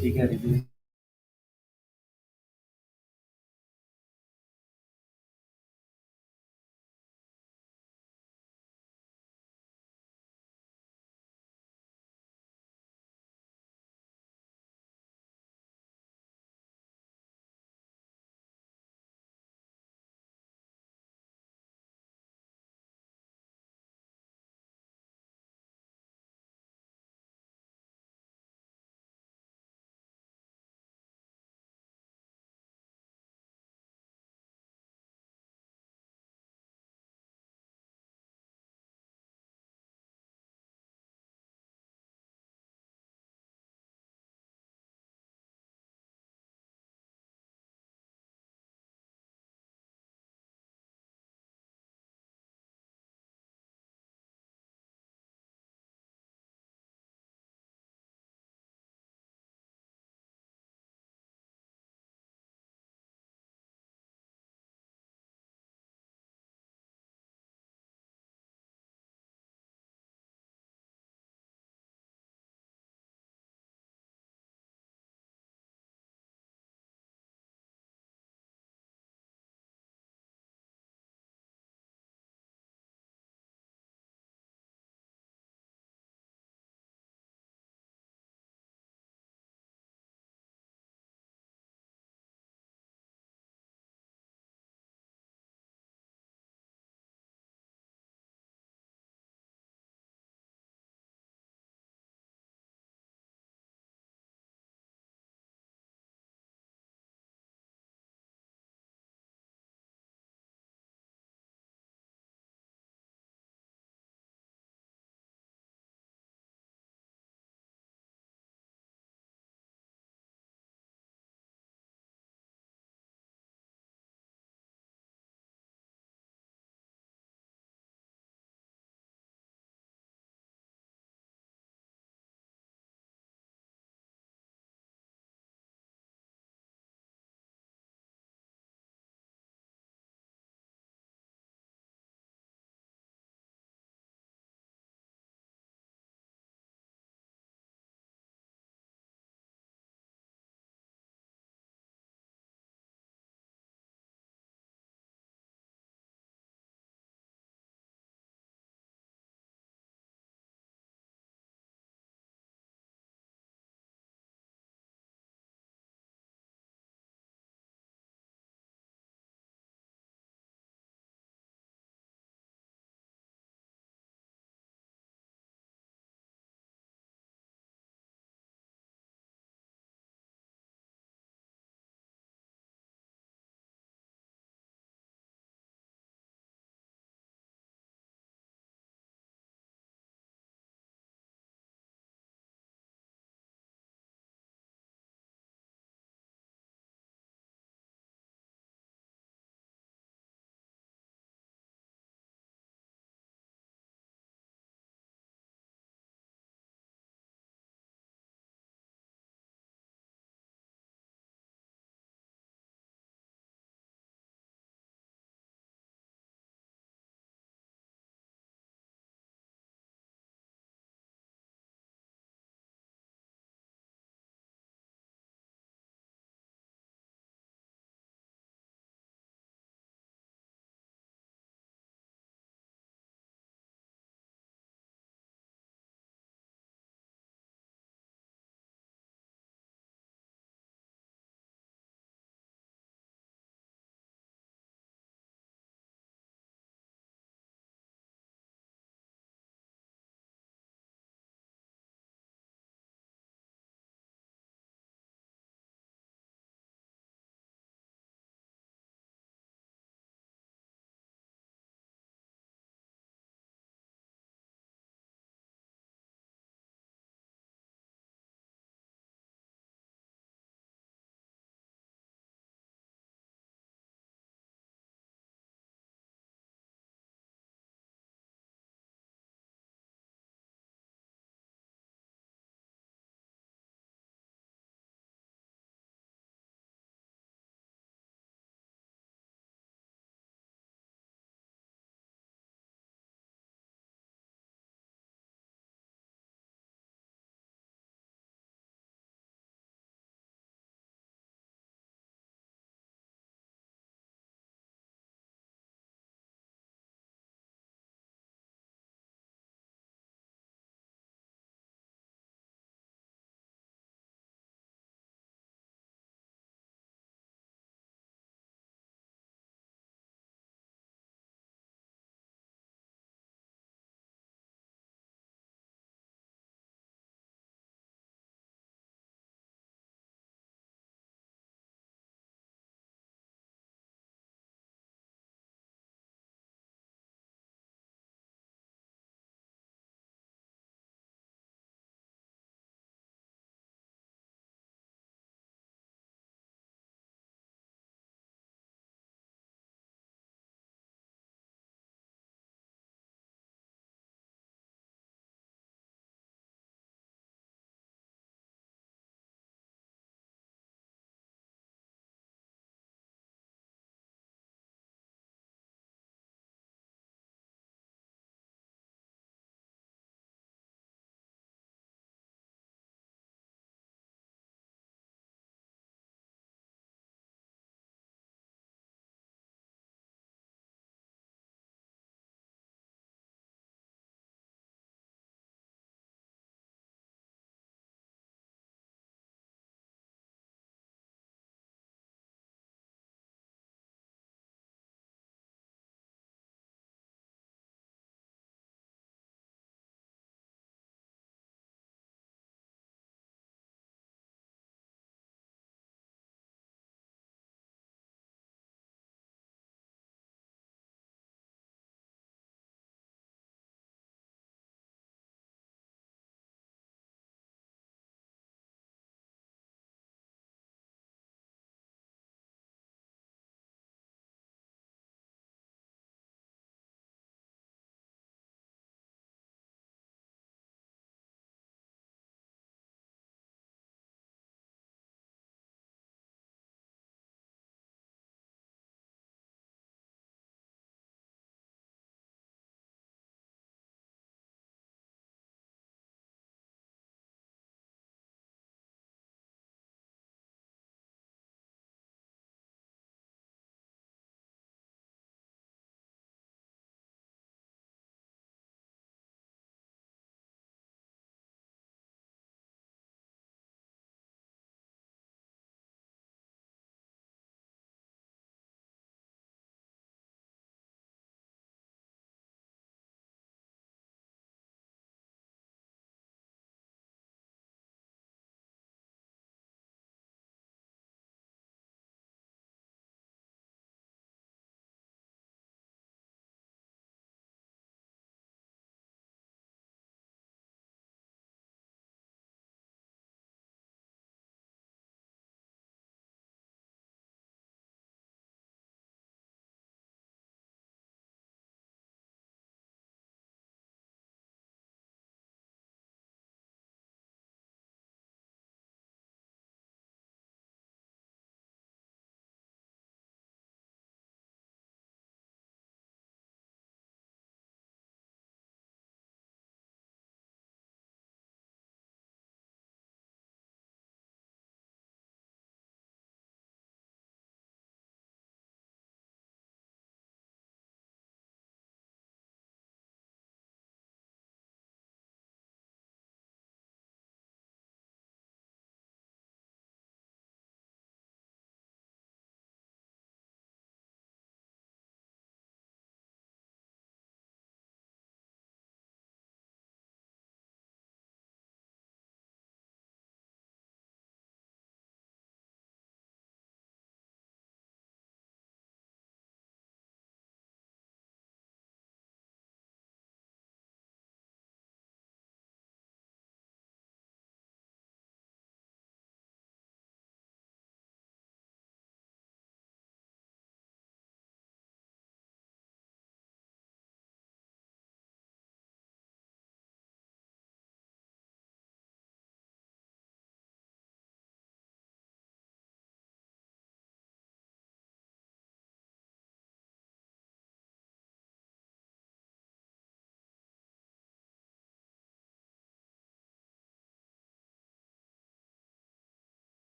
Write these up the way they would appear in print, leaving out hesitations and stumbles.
ठीक है।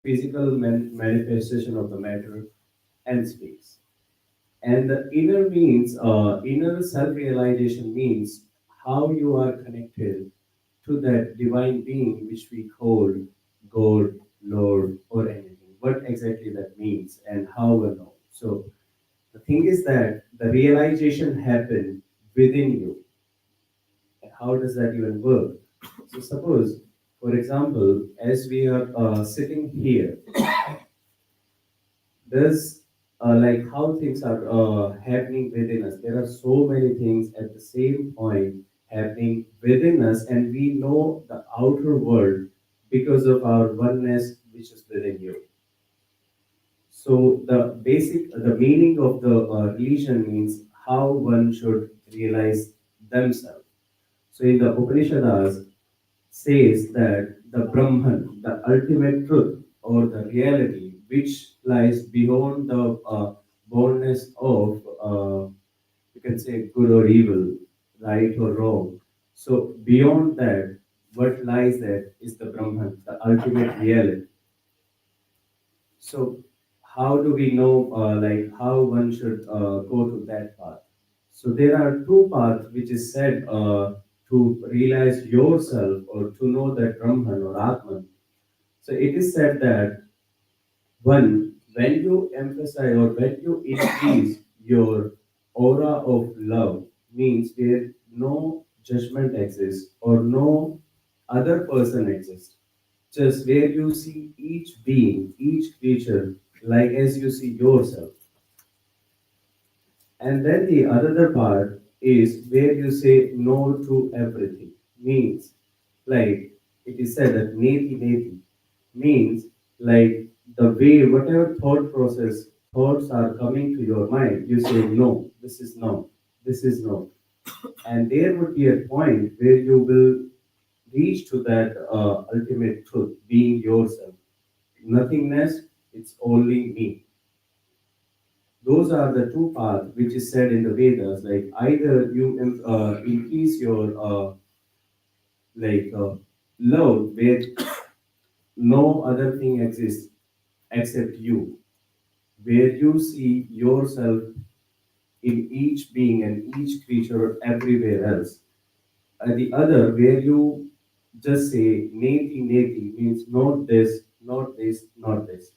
physical manifestation of the matter and space. And the inner means, inner self-realization means how you are connected to that divine being which we call God, Lord, or anything. What exactly that means and how we know. So the thing is that the realization happened within you. And how does that even work? So suppose, for example, as we are sitting here, there's like how things are happening within us. There are so many things at the same point happening within us, and we know the outer world because of our oneness which is within you. So the meaning of the religion means how one should realize themselves. So in the Upanishads says that the Brahman, the ultimate truth or the reality which lies beyond the boundness of, you can say, good or evil, right or wrong. So beyond that, what lies there is the Brahman, the ultimate reality. So how do we know, like how one should go to that path? So there are two paths which is said to realize yourself or to know that Brahman or Atman. So it is said that one, when you emphasize or when you increase your aura of love, means where no judgment exists or no other person exists, just where you see each being, each creature, like as you see yourself. And then the other part is where you say no to everything. Means, like it is said that neti neti means like the way, whatever thought process, thoughts are coming to your mind, you say no, this is no, this is no. And there would be a point where you will reach to that ultimate truth, being yourself. Nothingness, it's only me. Those are the two paths which is said in the Vedas. Like either you increase your like love where no other thing exists except you, where you see yourself in each being and each creature everywhere else. And the other where you just say neti neti means not this, not this, not this.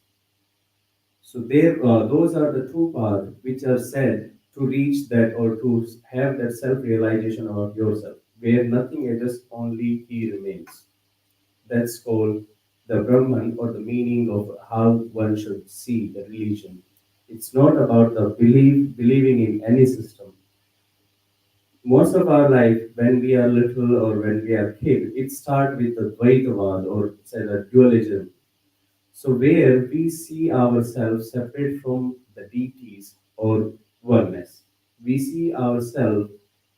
So those are the two paths which are said to reach that or to have that self-realization of yourself, where nothing exists, only He remains. That's called the Brahman or the meaning of how one should see the religion. It's not about the believing in any system. Most of our life, when we are little or when we are kid, it starts with the Dvaitavad or say the dualism. So where we see ourselves separate from the deities or oneness, we see ourselves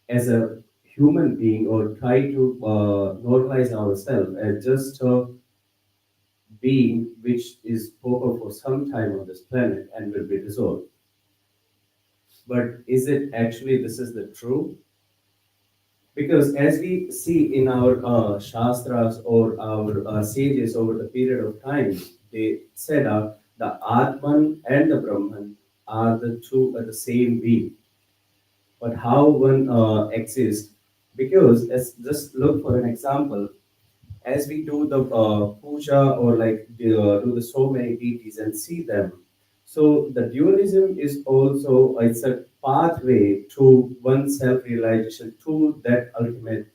as a human being or try to normalize ourselves as just a being which is over for some time on this planet and will be dissolved. But is it actually this is the true? Because as we see in our Shastras or our sages over the period of time, they said the Atman and the Brahman are the two are the same being. But how one exists? Because as just look for an example, as we do the puja or like do the so many deities and see them. So the dualism is also it's a pathway to one self-realization to that ultimate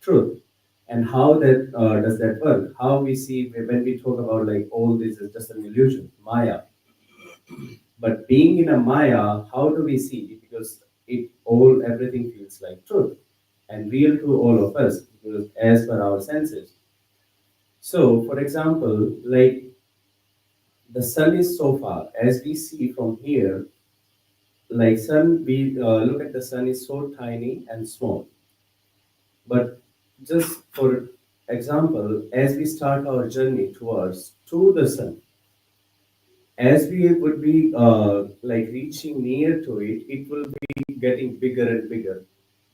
truth. And how that does that work? How we see when we talk about like all this is just an illusion, Maya. But being in a Maya, how do we see it? Because it all everything feels like truth and real to all of us because as per our senses. So, for example, like the sun is so far, as we see from here, like sun, we look at the sun is so tiny and small. But just for example, as we start our journey towards to the sun, as we would be like reaching near to it, it will be getting bigger and bigger.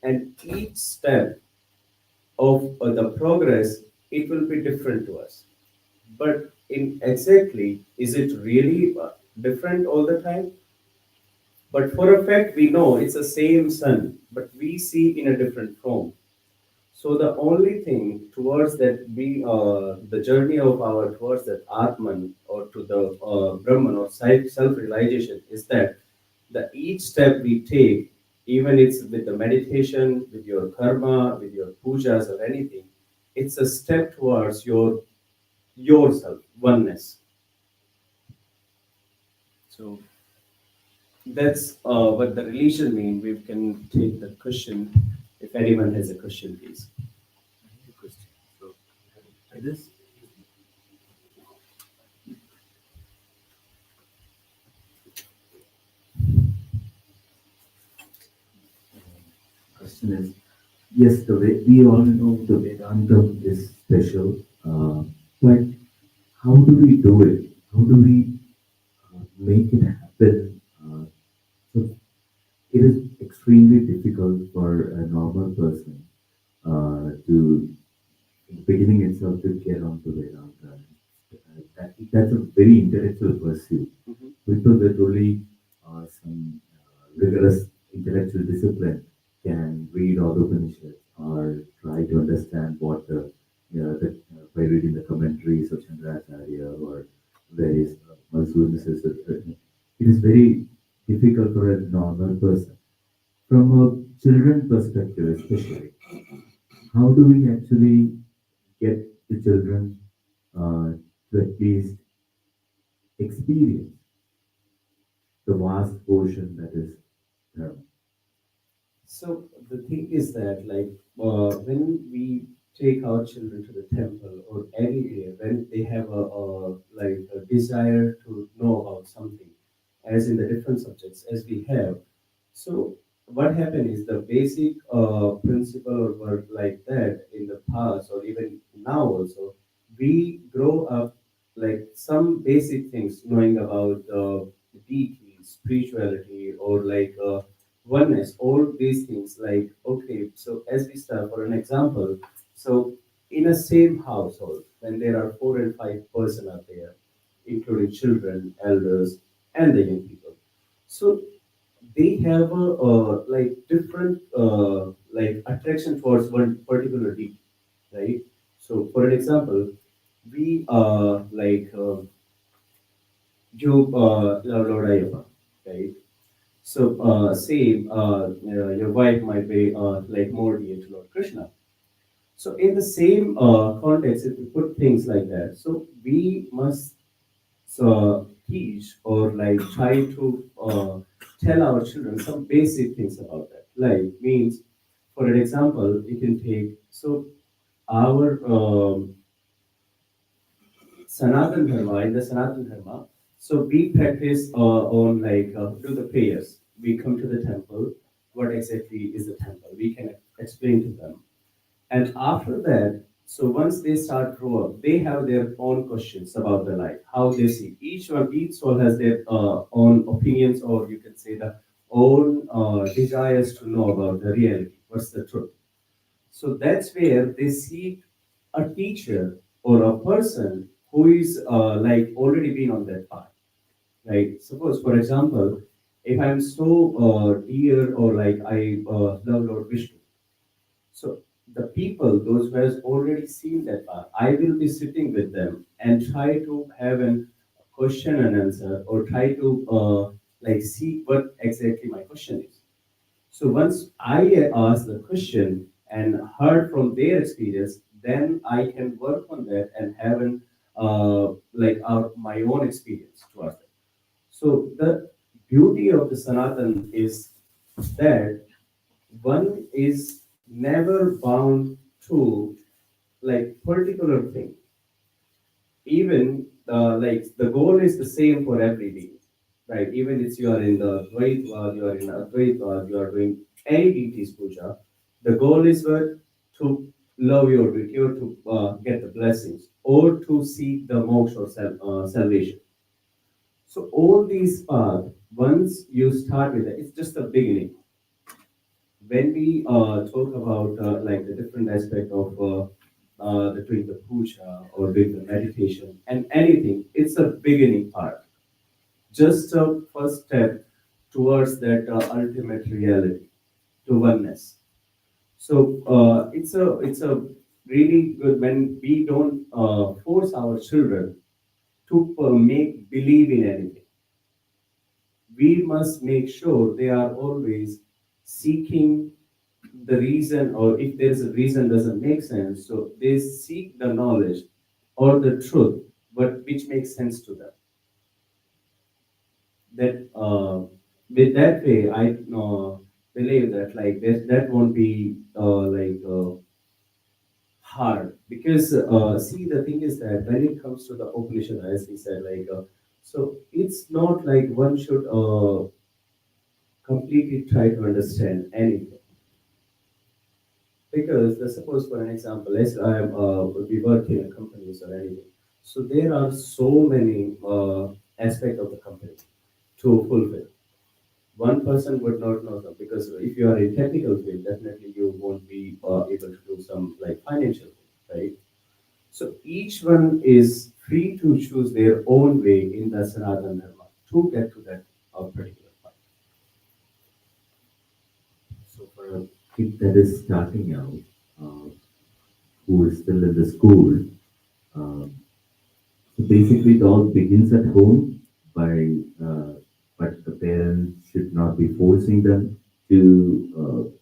And each step of the progress, it will be different to us. But in exactly, is it really different all the time? But for a fact, we know it's the same sun, but we see in a different form. So the only thing towards that we the journey of our towards that Atman or to the Brahman or self realization is that the each step we take, even it's with the meditation, with your karma, with your pujas or anything, it's a step towards your yourself oneness. So that's what the religion mean. We can take the question. If anyone has a question, please. Question. So, I just question is yes, we all know the Vedanta is special, but how do we do it? How do we make it happen? So it is extremely difficult for a normal person to, in the beginning itself, to get onto Vedanta. That's a very intellectual pursuit. Mhm. People with only some rigorous intellectual discipline can read all the Upanishads or try to understand what by reading the commentaries of Chandracharya or various Madhusudana. It is very difficult for a normal person. From a children perspective, especially, how do we actually get the children to at least experience the vast portion that is Dharma? So the thing is that, like, when we take our children to the temple or anywhere, when they have a desire to know about something, as in the different subjects as we have. So what happened is the basic principle or work like that in the past or even now also, we grow up like some basic things knowing about deity, spirituality, or like oneness, all these things. Like, okay, so as we start for an example, so in a same household, when there are 4 and 5 person are there, including children, elders, and the young people. So they have like different like attraction towards one particular deity, right? So for an example, we like you love Lord Ayappa, right? So say your wife might be like more dear to Lord Krishna. So in the same context, if we put things like that, so we must teach or like try to tell our children some basic things about that. Like means, for an example, you can take so our Sanatan Dharma in the Sanatan Dharma. So we practice on like do the prayers. We come to the temple. What exactly is the temple? We can explain to them. And after that, so once they start grow up, they have their own questions about the life, how they see. Each soul has their own opinions, or you can say the own desires to know about the reality. What's the truth? So that's where they seek a teacher or a person who is like already been on that path, right? Suppose, for example, if I'm so dear or like I love Lord Vishnu, so the people, those who has already seen that path, I will be sitting with them and try to have an question and answer, or try to like see what exactly my question is. So once I ask the question and heard from their experience, then I can work on that and have an like my own experience towards that. So the beauty of the Sanatan is that one is never bound to like particular thing. Even like the goal is the same for every being, right? Even if you are in the Dvaitvad, you are in Advaitvad, you are doing any deity's puja, the goal is what? To love your deity or to get the blessings or to seek the moksha or salvation. So all these paths, once you start with it, it's just the beginning. When we talk about like the different aspect of doing the puja or doing the meditation and anything, it's a beginning part, just a first step towards that ultimate reality, to oneness. So it's a really good when we don't force our children to make believe in anything. We must make sure they are always seeking the reason, or if there's a reason doesn't make sense, so they seek the knowledge or the truth, but which makes sense to them. That with that way, I believe that like that won't be hard, because see, the thing is that when it comes to the Upanishad, as he said, so it's not like one should completely try to understand anything, because let's suppose for an example, let's I am we work in a companies or anything, so there are so many aspects of the company to fulfill. One person would not know them, because if you are in technical field, definitely you won't be able to do some like financial thing, right? So each one is free to choose their own way in the Sanatana Dharma to get to that particular point. So for a kid that is starting out, who is still in the school, um, so basically it all begins at home by, but the parents should not be forcing them to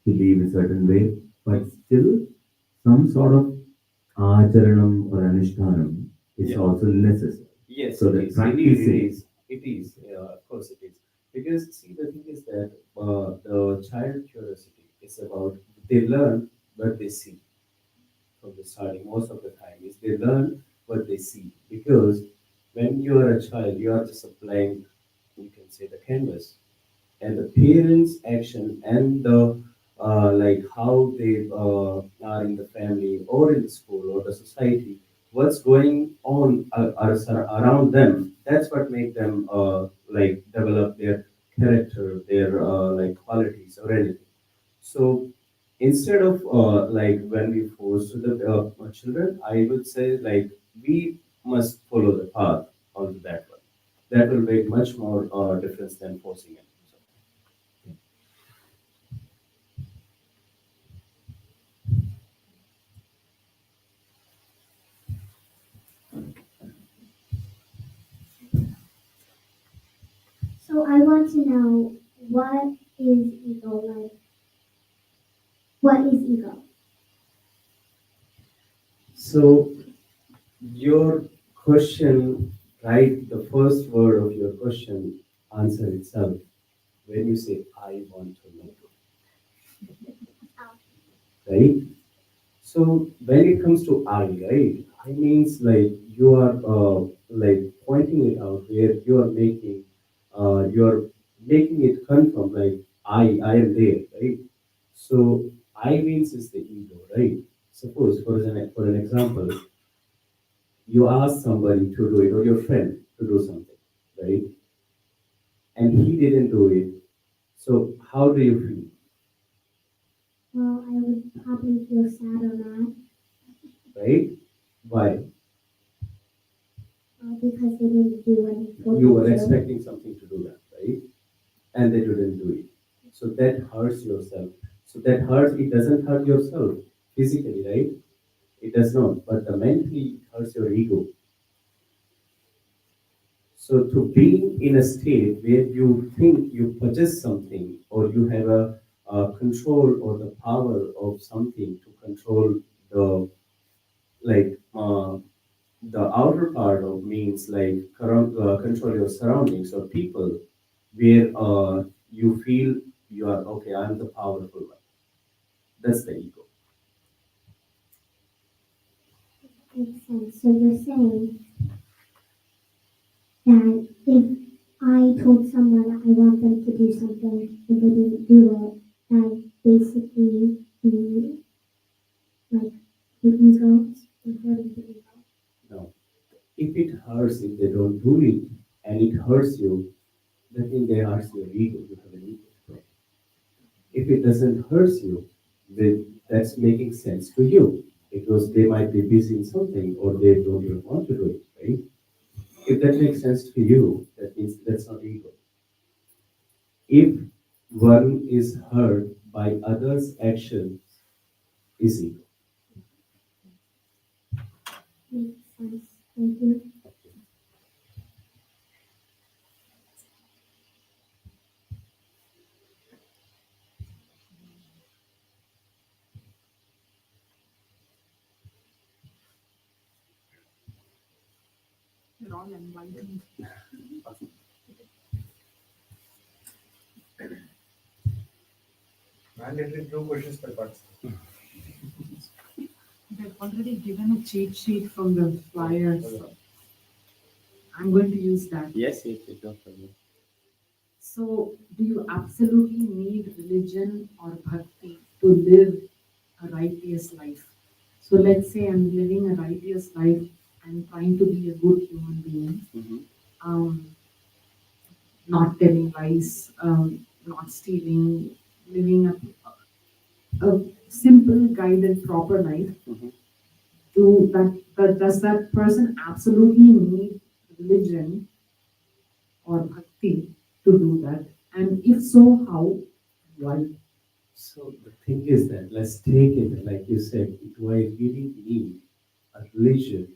live a certain way, but still some sort of acharanam or anushtanam is Yeah. also necessary. Yes, So it that is. Indeed, it practicing, is. It is. Of course, it is. Because see, the thing is that the child curiosity is about they learn what they see from the starting. Most of the time, is they learn what they see. Because when you are a child, you are just a blank. You can say the canvas, and the parents' action and the like how they are in the family or in the school or the society, what's going on around them. That's what make them like develop their character, their like qualities or anything. So instead of like when we force to the children, I would say like we must follow the path onto that one. That will make much more difference than forcing it. So, So I want to know, what is ego like? What is ego? so your question, right? The first word of your question answer itself. When you say I want to know, right? So when it comes to I, right? I means like you are like pointing it out where you are making it confirm like I am there, right? So I means is the ego, right? Suppose for an example, you ask somebody to do it or your friend to do something, right? And he didn't do it. So how do you feel, Well, I would probably feel sad or mad right? Why? because they didn't do what he told You them were to. expecting something to do that, right? And they didn't do it. So that hurts yourself. So that hurts, it doesn't hurt yourself physically, right? It does not. But the mentally it hurts your ego. So to be in a state where you think you possess something or you have a control or the power of something to control the like the outer part of means like control your surroundings or people where you feel you are okay, I'm the powerful one. That's the ego. Makes sense. So you're saying that if I told someone I want them to do something and they didn't do it, that basically the like the ego is hurting the ego. Now, if it hurts if they don't do it and it hurts you, that means they hurts your ego. You have an ego problem. If it doesn't hurt you, then that's making sense to you. because they might be busy in something or they don't even want to do it, right? If that makes sense to you, that means that's not ego. If one is hurt by others' actions, is ego. Makes sense. Thank you. You're all enlightened. Mandatory 2 questions per participant. They've already given a cheat sheet from the flyer, so I'm going to use that. Yes, yes, yes, no problem. So, do you absolutely need religion or bhakti to live a righteous life? So, let's say I'm living a righteous life, I'm trying to be a good human being, um, not telling lies, not stealing, living a simple, guided, proper life. Mhm. Does that person absolutely need religion or bhakti to do that? And if so, how? Why? So the thing is that let's take it like you said, do I really need a religion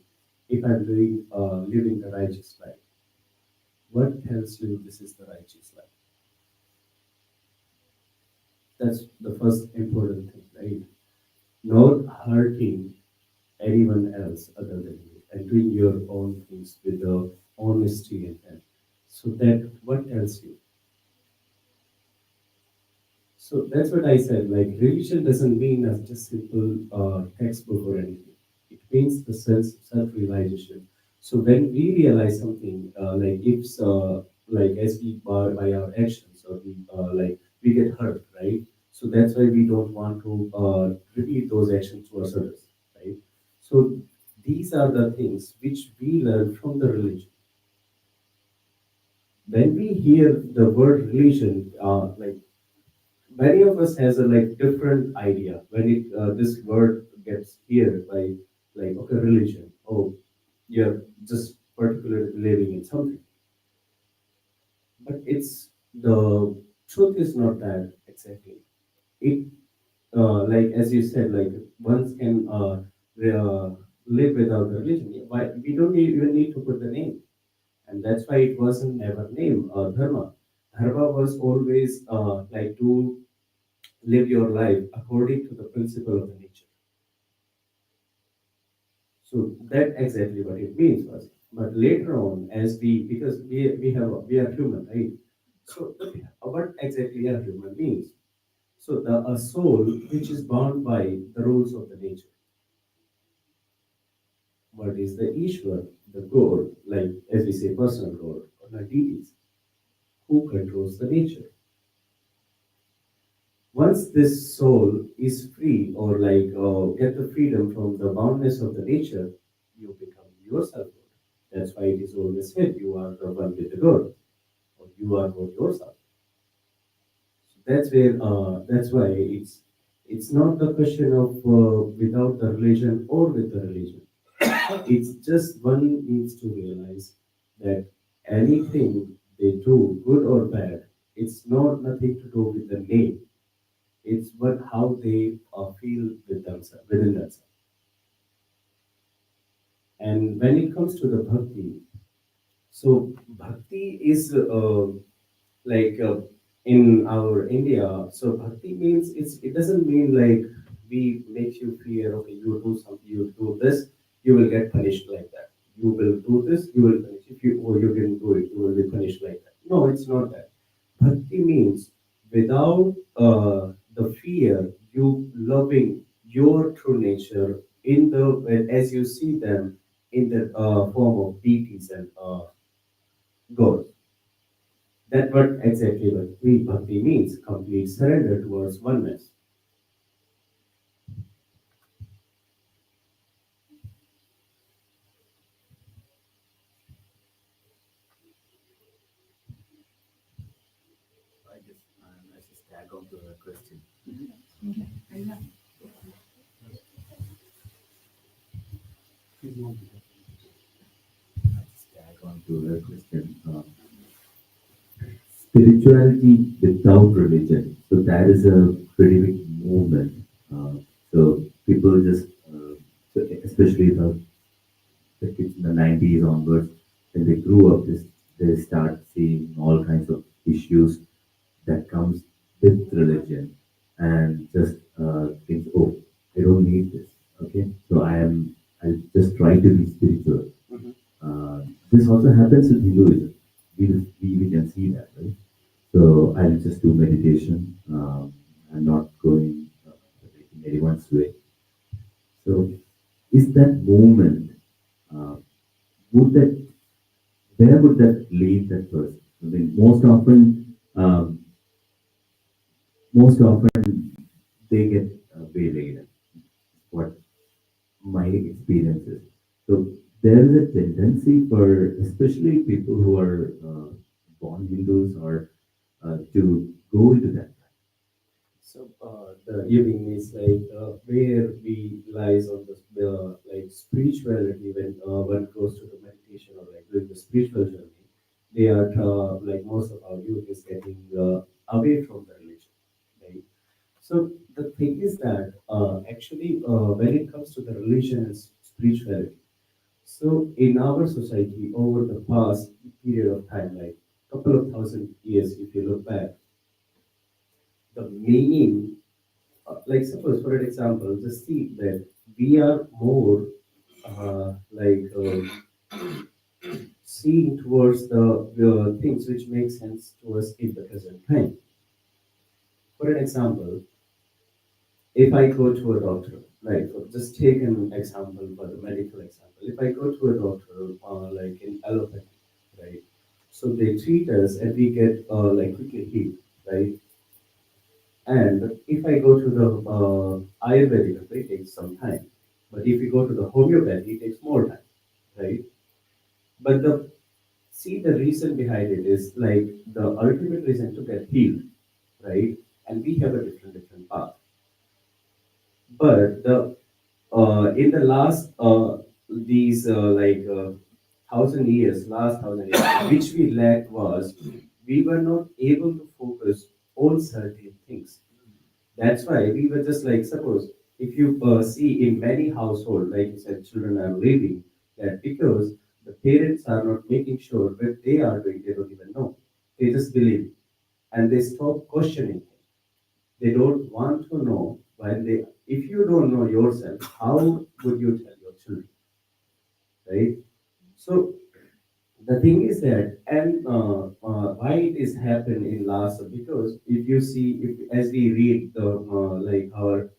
if I'm living a righteous life? What tells you this is the righteous life? That's the first important thing, right? Not hurting anyone else other than you and doing your own things with the honesty and that. So that what tells you? So that's what I said. Like religion doesn't mean as just simple textbook or anything. It means the self-realization. So when we realize something, like if like as we by our actions or we like we get hurt, right? So that's why we don't want to repeat those actions towards others, right? So these are the things which we learn from the religion. When we hear the word religion, like many of us has a like different idea when it this word gets here by like okay religion, oh you're just particularly believing in something, but it's the truth is not that exactly. It like as you said, like one can live without the religion. Why we don't even need to put the name, and that's why it wasn't never named dharma was always like to live your life according to the principle of the nature. So that exactly what it means was. But later on, as we because we are human, right? So what exactly are human beings? So the a soul which is bound by the rules of the nature. What is the Ishwar, the God, like as we say personal God or the deities, who controls the nature? Once this soul is free or like get the freedom from the boundness of the nature, you become yourself God. That's why it is always said you are the one with the God, or you are God yourself. So that's why it's not the question of without the religion or with the religion. It's just one needs to realize that anything they do, good or bad, it's not nothing to do with the name. It's what how they feel with themselves within themselves. And when it comes to the bhakti, so bhakti is like in our India. So bhakti means it doesn't mean like we make you fear. Okay, you do something, you do this, you will get punished like that. You will do this, you will punish. If you or you didn't do it, you will be punished like that. No, it's not that. Bhakti means without the fear, you loving your true nature in the as you see them in the form of deities and gods. That what exactly what we bhakti means, complete surrender towards oneness. I just tag on to the question. Okay. Yeah. Just tag on to the question. Spirituality without religion. So that is a pretty big movement. Uh, so people just, so especially the kids in the 90s onwards, when they grew up, they start seeing all kinds of issues that comes with religion and just think, oh, I don't need this. Okay, so I just try to be spiritual. This also happens with Hinduism. We can see that, right? So I'll just do meditation. I'm not going in anyone's way. So is that movement, uh, would that, where would that lead that person? I mean, most often they get waylaid. What my experience is. So there is a tendency for, especially people who are born Hindus, or to go into that. So the evening is like where we lies on the like spirituality when one goes to the meditation or like doing the spiritual journey. They are like most of our youth is getting away from the religion, right? So the thing is that actually when it comes to the religion and spirituality, so in our society over the past period of time, like couple of thousand years, if you look back, the meaning like suppose for an example, just see that we are more like seeing towards the things which make sense to us in the present time. For an example, if I go to a doctor, like just take an example for the medical example. If I go to a doctor, like in allopathy, right? So they treat us and we get like quickly healed, right? And if I go to the Ayurvedic, it takes some time. But if you go to the homeopathy, it takes more time, right? But the see the reason behind it is like the ultimate reason to get healed, right? And we have a different path. But the in the last these like thousand years, last thousand years, which we lacked was we were not able to focus on certain things. That's why we were just like, suppose if you see in many households, like you said, children are leaving, that because the parents are not making sure what they are doing, they don't even know. They just believe and they stop questioning. They don't want to know when they, if you don't know yourself, how would you tell your children, right? So the thing is that, and why it is happen in last, because if you see, if as we read the like our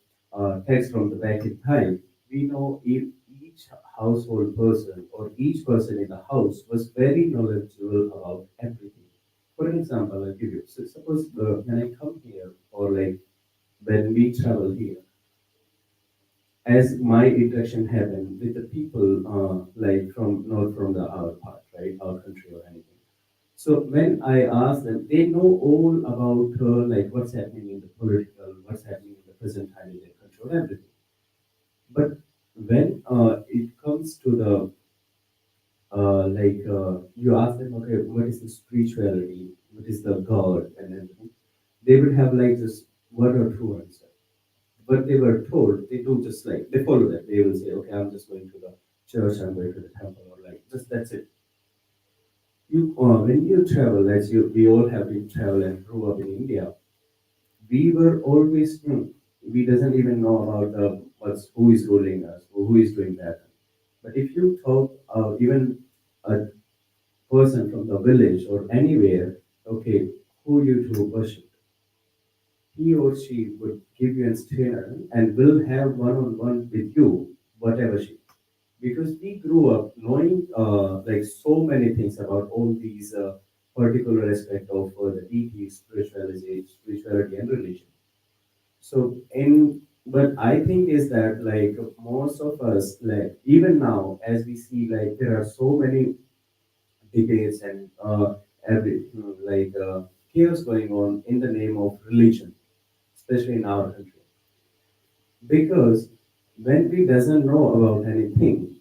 text from the back in time, we know if each household person or each person in the house was very knowledgeable about everything. For an example, I'll give you. So suppose when I come here, or like when we travel here, as my interaction happened with the people like from not from the our part, right, our country or anything. So when I ask them, they know all about like what's happening in the political, what's happening in the present time in their country or everything. But when it comes to the like you ask them, okay, what is the spirituality, what is the God and everything, they will have like just one or two answers. But they were told they do just like they follow that. They will say, okay, I'm just going to the church, I'm going to the temple, or like just that's it. You when you travel, as you we all have been travel and grew up in India, we were always new. We doesn't even know about the what's who is ruling us, or who is doing that. But if you talk even a person from the village or anywhere, okay, who you to worship, he or she would give you a trainer and will have one-on-one with you, whatever she. Because we grew up knowing like so many things about all these particular aspect of the deity, spirituality and religion. So in but I think is that like most of us like even now as we see like there are so many debates and every like chaos going on in the name of religion, especially in our country. Because when we doesn't know about anything,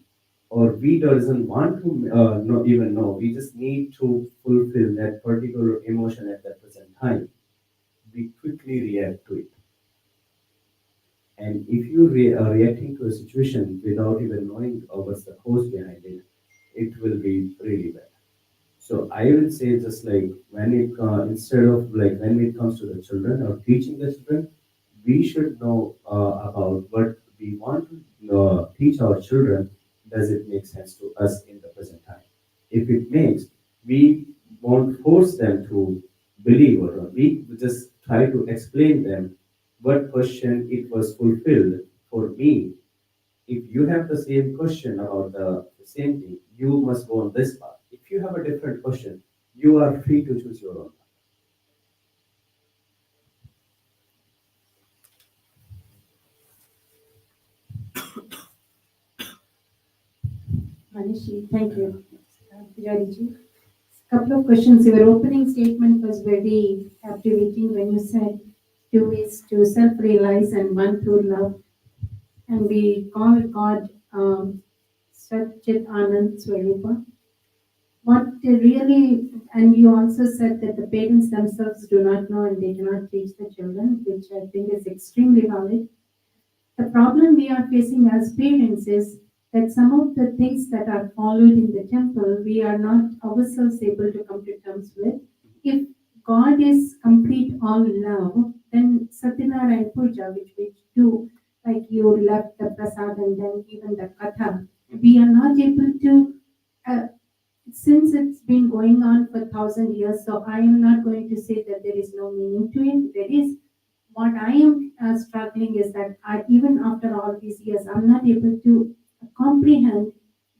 or we doesn't want to even know. We just need to fulfill that particular emotion at that present time. We quickly react to it. And if you are reacting to a situation without even knowing what's the cause behind it, it will be really bad. So I will say just like when it instead of like when it comes to the children or teaching the children, we should know about what we want to teach our children. Does it make sense to us in the present time? If it makes, we won't force them to believe or not. We just try to explain them what question it was fulfilled for me. If you have the same question about the same thing, you must go on this path. If you have a different question, you are free to choose your own Manish, thank you. Pujari, couple of questions. Your opening statement was very captivating when you said two is to self-realize and one to love. And we call God Satchit Anand Swarupa. What they really, and you also said that the parents themselves do not know and they cannot teach the children, which I think is extremely valid. The problem we are facing as parents is that some of the things that are followed in the temple, we are not ourselves able to come to terms with. If God is complete all love, then Satyanarayana Puja, which we do, like you left the prasad and then even the katha, we are not able to, uh, since it's been going on for 1,000 years, so I am not going to say that there is no meaning to it. There is. What I am struggling is that even after all these years, I'm not able to comprehend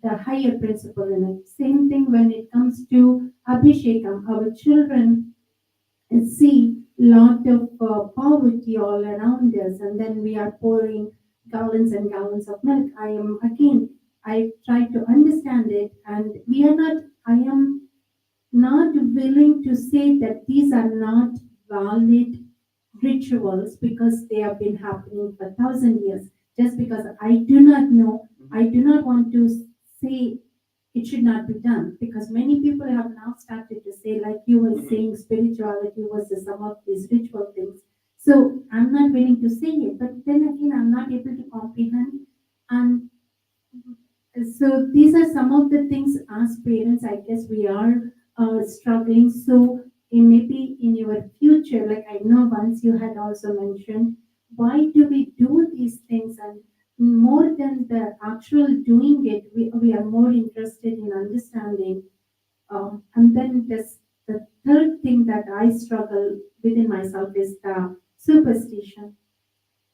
the higher principle in it. Same thing when it comes to Abhishekam. Our children see lot of poverty all around us, and then we are pouring gallons and gallons of milk. I try to understand it, and we are not. I am not willing to say that these are not valid rituals because they have been happening for 1,000 years. Just because I do not know, I do not want to say it should not be done because many people have now started to say, like you were saying, spirituality was the sum of these ritual things. So I'm not willing to say it, but then again, I'm not able to comprehend. And so these are some of the things as parents, I guess we are struggling. So maybe in your future, like I know once you had also mentioned, why do we do these things? And more than the actual doing it, we are more interested in understanding. And then the third thing that I struggle within myself is the superstition.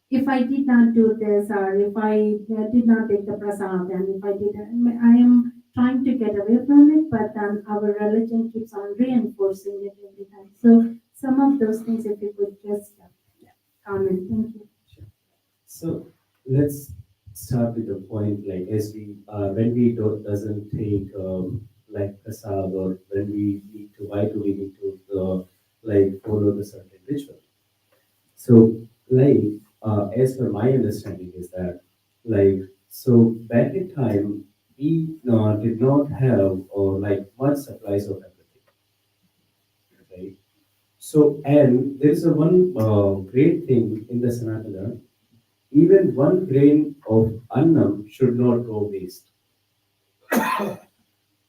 If I did not do this, or if I did not take the prasad, and if I did, I am trying to get away from it, but then our religion keeps on reinforcing it every time. So some of those things, if you could just comment, thank you. So let's start with the point like as we when we don't doesn't take like prasad or when we need to why do we need to like follow the certain ritual. So like as per my understanding is that like so back in time we did not have or like much supplies of everything, right? So and there is a one great thing in the Sanatana. Even one grain of annam should not go waste.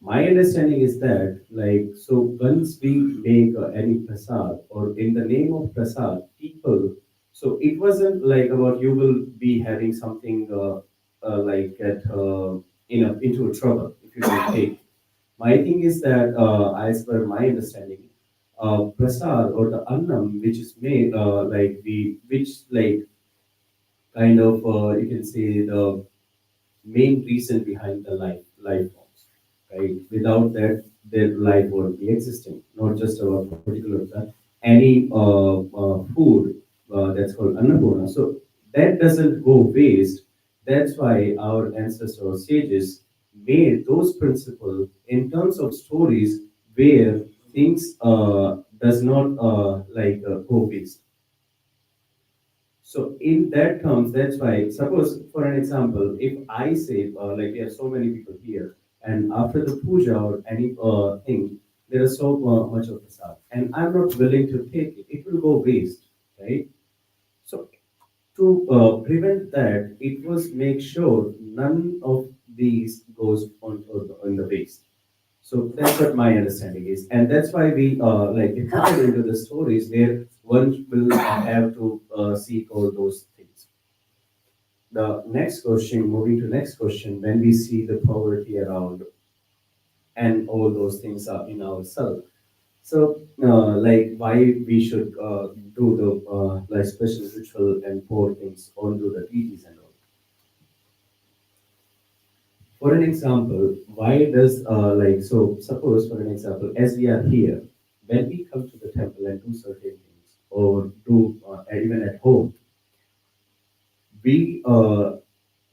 My understanding is that, like, so once we make any prasad or in the name of prasad, people, so it wasn't like about you will be having something like get into a trouble if you don't take. My thing is that, as per my understanding, prasad or the annam which is made, like we, which like kind of you can say the main reason behind the life forms, right? Without that, their life won't be existing. Not just about particular any food that's called annapurna. So that doesn't go waste. That's why our ancestors or sages made those principles in terms of stories where things does not go waste. So in that terms, that's why, suppose for an example, if I say, like we have so many people here, and after the puja or any thing, there is so much of prasad, and I'm not willing to take it, it will go waste, right? So to prevent that, it was make sure none of these goes on the waste. So that's what my understanding is, and that's why we like divided into the stories where one will have to seek all those things. The next question, moving to next question, when we see the poverty around and all those things are in ourselves. So, like, why we should do the like special ritual and pour things onto the deities and all. For an example, why does like so? Suppose for an example, as we are here, when we come to the temple and do certain things, or do even at home, we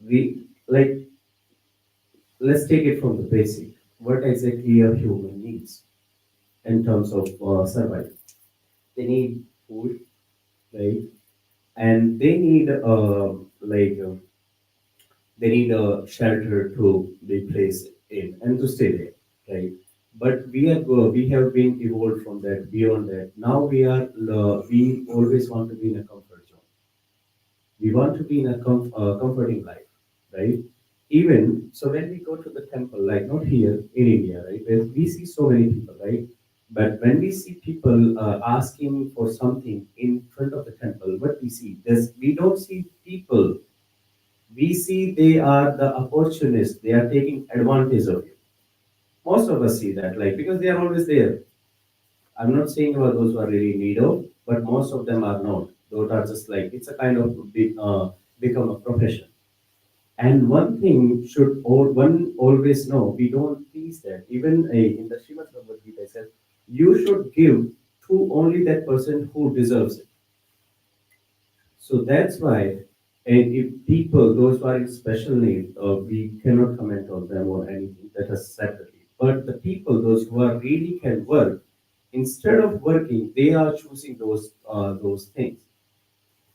we like let's take it from the basic. What exactly a human needs in terms of survival? They need food, right? And they need they need a shelter to be placed in and to stay there, right? But we have been evolved from that beyond that. Now we always want to be in a comfort zone. We want to be in a comforting life, right? Even so, when we go to the temple, like not here in India, right, where we see so many people, right? But when we see people asking for something in front of the temple, what we see, we don't see people. We see they are the opportunists. They are taking advantage of you. Most of us see that, like because they are always there. I'm not saying about those who are really in need of, but most of them are not. Those are just like it's a kind of become a profession. And one thing one always know, we don't teach that. Even in the Srimad Bhagavad Gita it says, you should give to only that person who deserves it. So that's why, and if people, those who are in special need, we cannot comment on them or anything that is separately. But the people, those who are really can work, instead of working, they are choosing those things.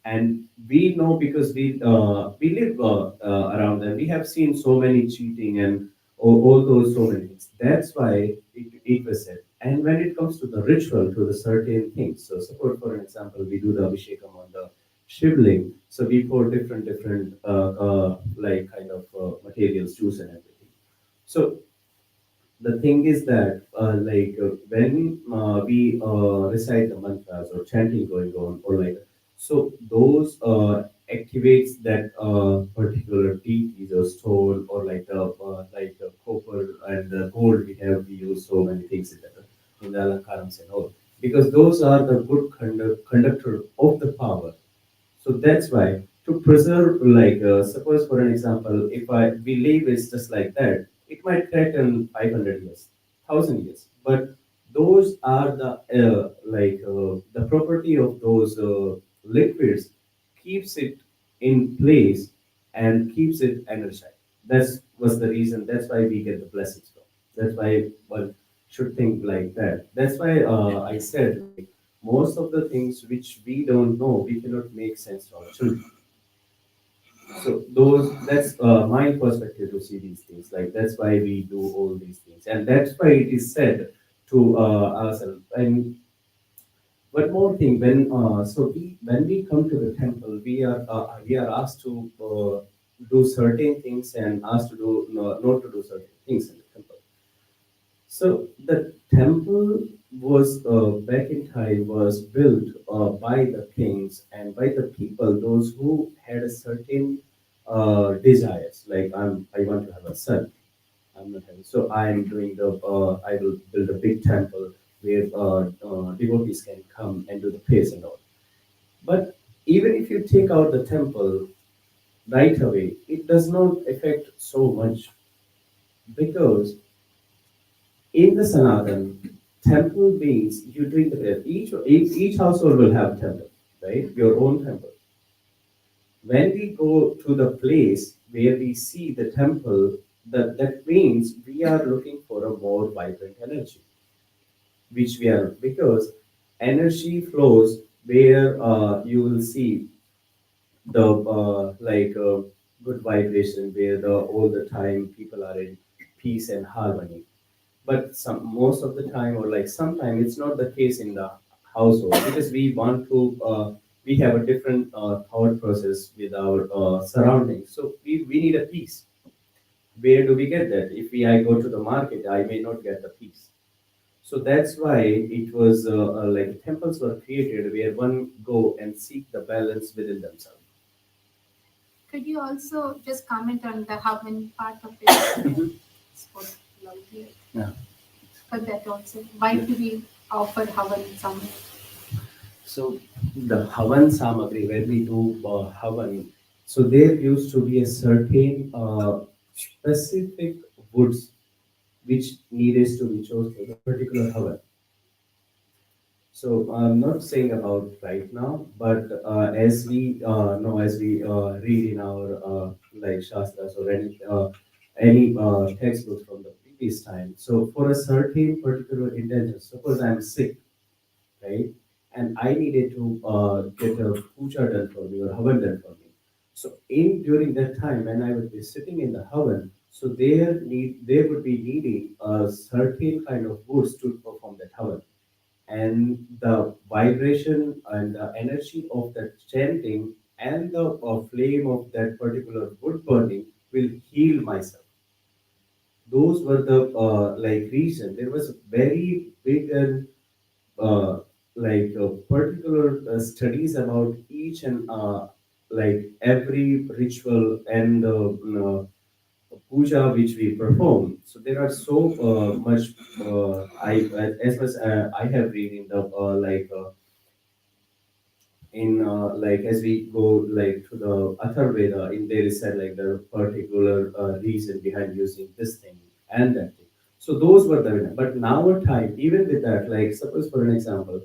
And we know because we live around them. We have seen so many cheating and all those so many things. That's why it was said. And when it comes to the ritual, to the certain things. So suppose for an example, we do the abhishekam on the shivling. So we pour different like kind of materials, juice and everything. So the thing is that when we recite the mantras or chanting going on or like so those activates that particular deities or stone or like the copper and the gold we use so many things in the alankarams and all because those are the good conductor of the power. So that's why to preserve, like suppose for an example, if I we leave it just like that, it might crack in 500 years, 1,000 years. But those are the property of those liquids keeps it in place and keeps it energized. That's was the reason. That's why we get the blessings from. That's why one should think like that. That's why I said like most of the things which we don't know, we cannot make sense to our children. So those that's my perspective to see these things. Like that's why we do all these things, and that's why it is said to ourselves. And one more thing, when we come to the temple, we are asked to do certain things and asked to do not to do certain things in the temple. So the temple was back in time was built by the kings and by the people, those who had a certain desires. Like I want to have a son. I'm not having. So I'm doing I will build a big temple where devotees can come and do the praise and all. But even if you take out the temple right away, it does not affect so much because in the Sanatan, temple means you doing the prayer. Each household will have temple, right? Your own temple. When we go to the place where we see the temple, that means we are looking for a more vibrant energy, which we are because energy flows where you will see. the good vibration where the all the time people are in peace and harmony. But some most of the time, or like sometimes, it's not the case in the household because we want to we have a different thought process with our surroundings, so we need a peace. Where do we get that? If I go to the market, I may not get the peace. So that's why it was like temples were created where one go and seek the balance within themselves. Could you also just comment on the Havan part of it? Spoke loudly. Yeah. For that also, why do we offer Havan somewhere? So the Havan Samagri, when we do Havan, so there used to be a certain specific woods which needed to be chosen for the particular Havan. So I'm not saying about right now, but as we know, as we read in our like shastras or any textbooks from the previous time. So for a certain particular intention, suppose I'm sick, right? And I needed to get a puja done for me or havan done for me. So in during that time when I would be sitting in the havan, so there would be needing a certain kind of woods to perform that havan, and the vibration and the energy of that chanting and the flame of that particular wood burning will heal myself. Those were the reason. There was a very big and particular studies about each and every ritual and puja which we perform. So there are so much I as much I have read in the in as we go like to the Atharveda, in there is said like the particular reason behind using this thing and that thing. So those were the, but now a time, even with that, like suppose for an example,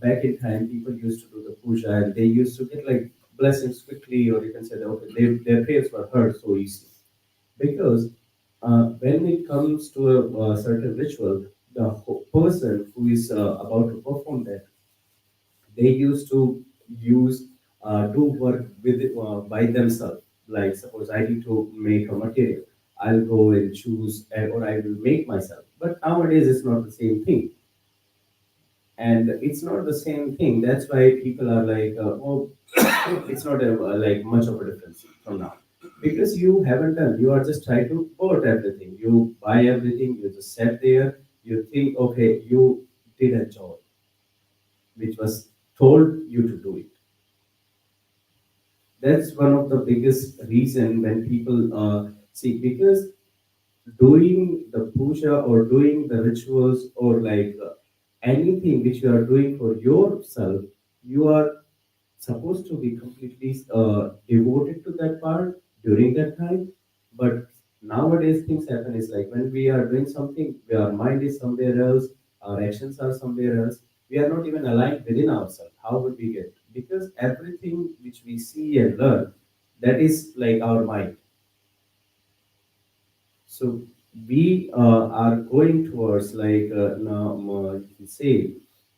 back in time people used to do the puja and they used to get like blessings quickly, or you can say that okay, their prayers were heard so easily. Because when it comes to a certain ritual, the person who is about to perform that, they used to use do work with by themselves. Like suppose I need to make a material, I'll go and choose, or I will make myself. But nowadays it's not the same thing, and it's not the same thing. That's why people are like, oh, it's not like much of a difference from now, because you haven't done. You are just trying to put everything. You buy everything. You just sat there. You think, okay, you did a job which was told you to do it. That's one of the biggest reason when people see, because doing the puja or doing the rituals or anything which you are doing for yourself, you are supposed to be completely devoted to that part during that time. But nowadays things happen is like when we are doing something, our mind is somewhere else, our actions are somewhere else. We are not even aligned within ourselves. How would we get? Because everything which we see and learn, that is like our mind. So we are going towards now you can say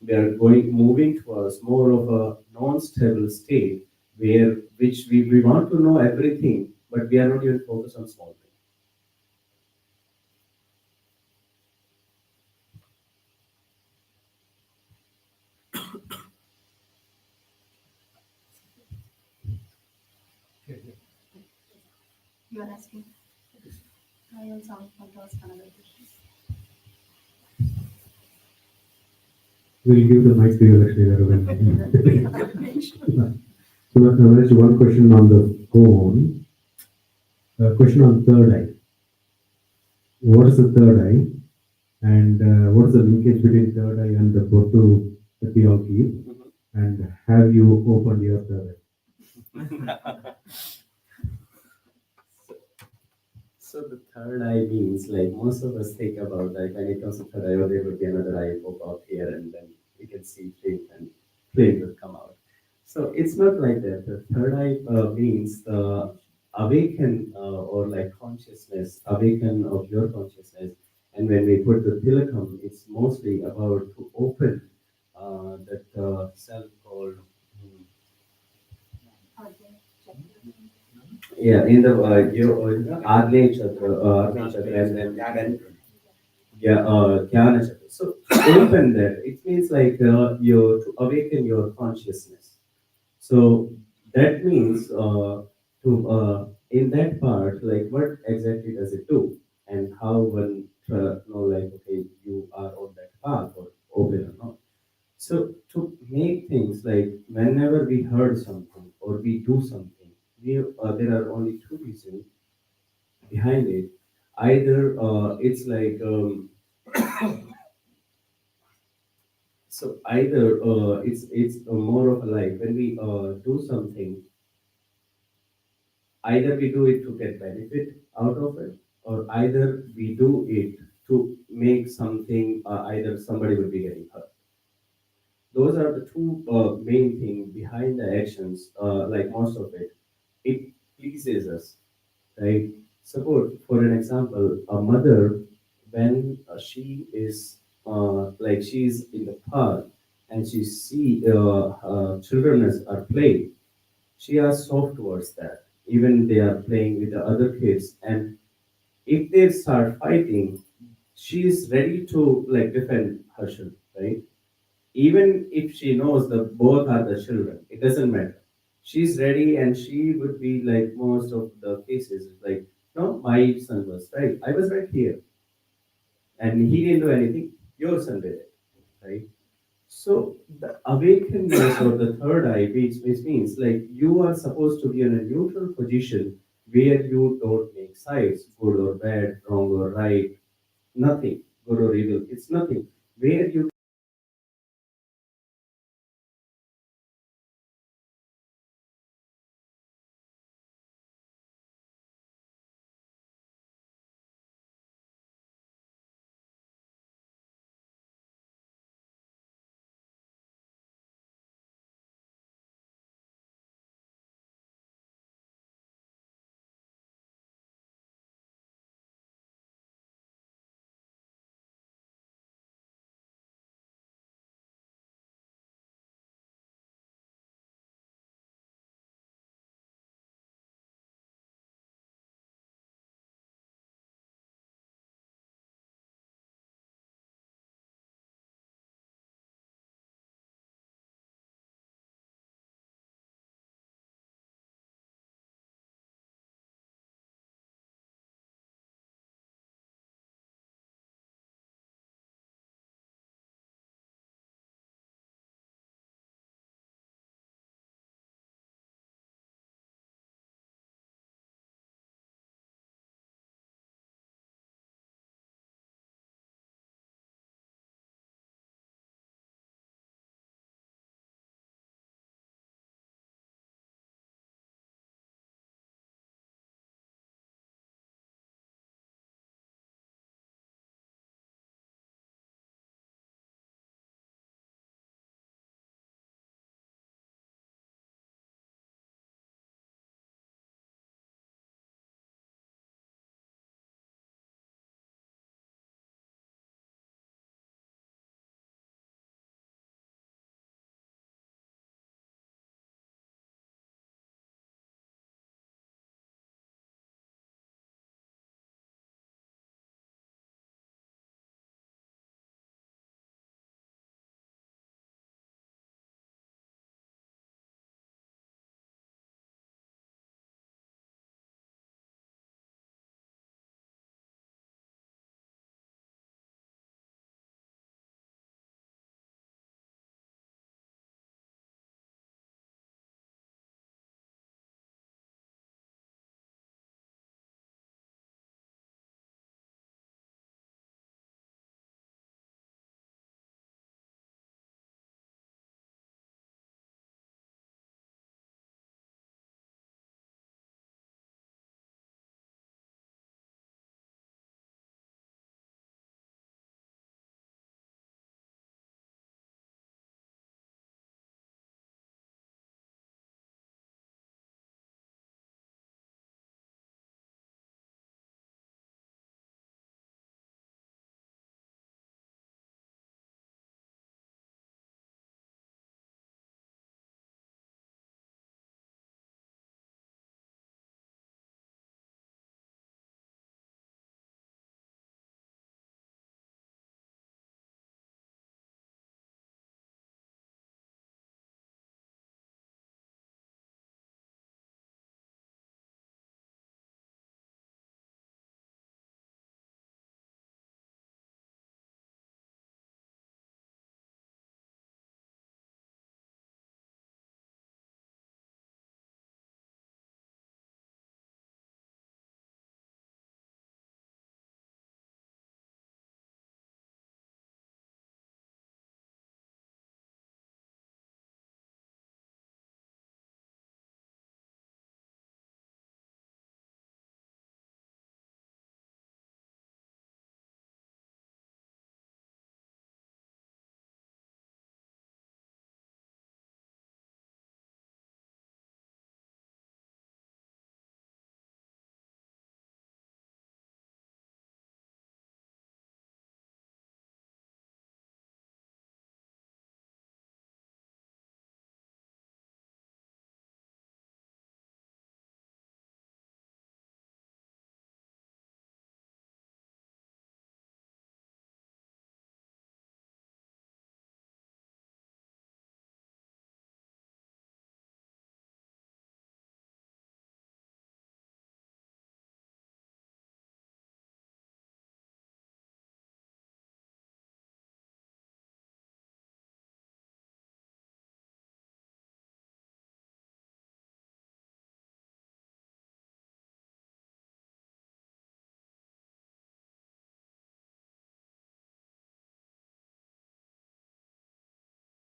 we are going moving towards more of a non-stable state where which we want to know everything, but we are not even focused on small things. You are asking. I also want to ask another question. We'll give the mic to you, Lakshmi. So, there's one question on the phone. Question on third eye. What is the third eye? And what is the linkage between third eye and the bottle that we all keep? And have you opened your third eye? So the third eye means like most of us think about like when it comes to third eye, oh, there would be another eye pop out here, and then we can see flame and flame will come out. So it's not like that. The third eye means the awaken or like consciousness, awaken of your consciousness. And when we put the tilakam, it's mostly about to open that self called Yeah, in the Agni Chakra, and then Jnana Chakra. So open that. It means like you to awaken your consciousness. So that means to in that part, like what exactly does it do, and how one know like okay you are on that path or open or not. So to make things like whenever we heard something or we do something, there are only two reasons behind it. Either it's like either it's more of a like when we do something, either we do it to get benefit out of it, or either we do it to make something either somebody will be getting hurt. Those are the two main things behind the actions. Like most of it, it pleases us, right? Suppose, for an example, a mother when she is like she's in the park and she see children are playing, she are soft towards that. Even they are playing with the other kids, and if they start fighting, she is ready to like defend herself, right? Even if she knows that both are the children, it doesn't matter. She's ready, and she would be like most of the cases, like, no, my son was right. I was right here, and he didn't do anything. Your son did it, right? So the awakeness or the third eye, which means like you are supposed to be in a neutral position where you don't make sides, good or bad, wrong or right, nothing, good or evil. It's nothing. Where you